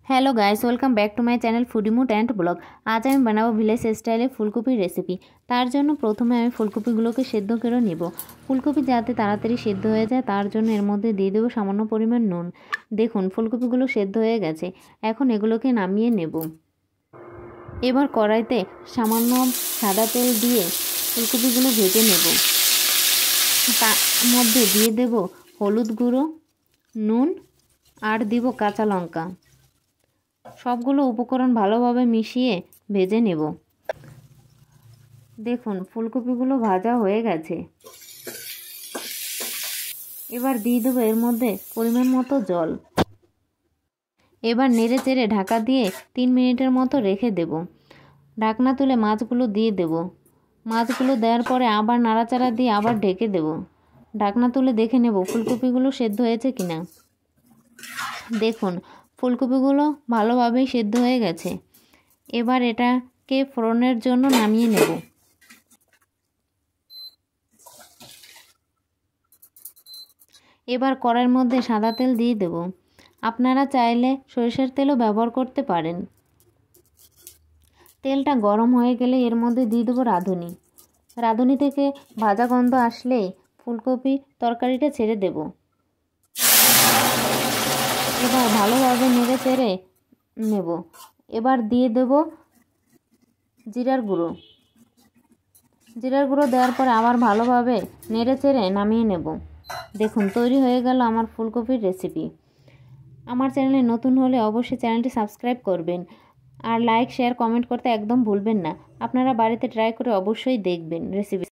Hello guys, welcome back to my channel foodie mood and blog. आज আমি বানাবো village স্টাইলে ফুলকপির রেসিপি। তার জন্য প্রথমে আমি ফুলকপিগুলোকে সেদ্ধ করে নেব। ফুলকপি যাতে তাড়াতাড়ি সেদ্ধ হয়ে যায় তার জন্য এর মধ্যে দিয়ে দেবো সামান্য পরিমাণ নুন। দেখুন ফুলকপিগুলো সেদ্ধ হয়ে গেছে, এখন এগুলোকে নামিয়ে নেব। এবার কড়াইতে সামান্য সাদা তেল দিয়ে ফুলকপিগুলো ভেজে নেব। তার মধ্যে দিয়ে দেব হলুদ গুঁড়ো, নুন আর দিব কাঁচা লঙ্কা। সবগুলো উপকরণ ভালোভাবে মিশিয়ে ভেজে নেব। দেখুন ফুলকপিগুলো ভাজা হয়ে গেছে। এবার দিয়ে দেবো এর মধ্যে পরিমাণ মতো জল। এবার নেড়ে চেড়ে ঢাকা দিয়ে 3 মিনিটের মতো রেখে দেব। ঢাকনা তুলে মাছগুলো দিয়ে দেব। মাছগুলো দেওয়ার পরে আবার নাড়াচাড়া দিয়ে আবার ঢেকে দেব। ঢাকনা তুলে দেখে নেব ফুলকপিগুলো সেদ্ধ হয়েছে কিনা। দেখুন ফুলকপিগুলো ভালোভাবেই সেদ্ধ হয়ে গেছে। এবার এটাকে ফোড়নের জন্য নামিয়ে নেব। এবার কড়াইয়ের মধ্যে সাদা তেল দিয়ে দেব। আপনারা চাইলে সরিষার তেলও ব্যবহার করতে পারেন। তেলটা গরম হয়ে গেলে এর মধ্যে দিয়ে দেবো রাঁধুনি। রাঁধুনি থেকে ভাজা গন্ধ আসলেই ফুলকপি তরকারিটা ছেড়ে দেব। এবার ভালোভাবে নেড়ে চেড়ে নেব। এবার দিয়ে দেব জিরার গুঁড়ো। জিরার গুঁড়ো দেওয়ার পরে আবার ভালোভাবে নেড়ে চেড়ে নামিয়ে নেব। দেখুন তৈরি হয়ে গেল আমার ফুলকপির রেসিপি। আমার চ্যানেলে নতুন হলে অবশ্যই চ্যানেলটি সাবস্ক্রাইব করবেন আর লাইক শেয়ার কমেন্ট করতে একদম ভুলবেন না। আপনারা বাড়িতে ট্রাই করে অবশ্যই দেখবেন রেসিপি।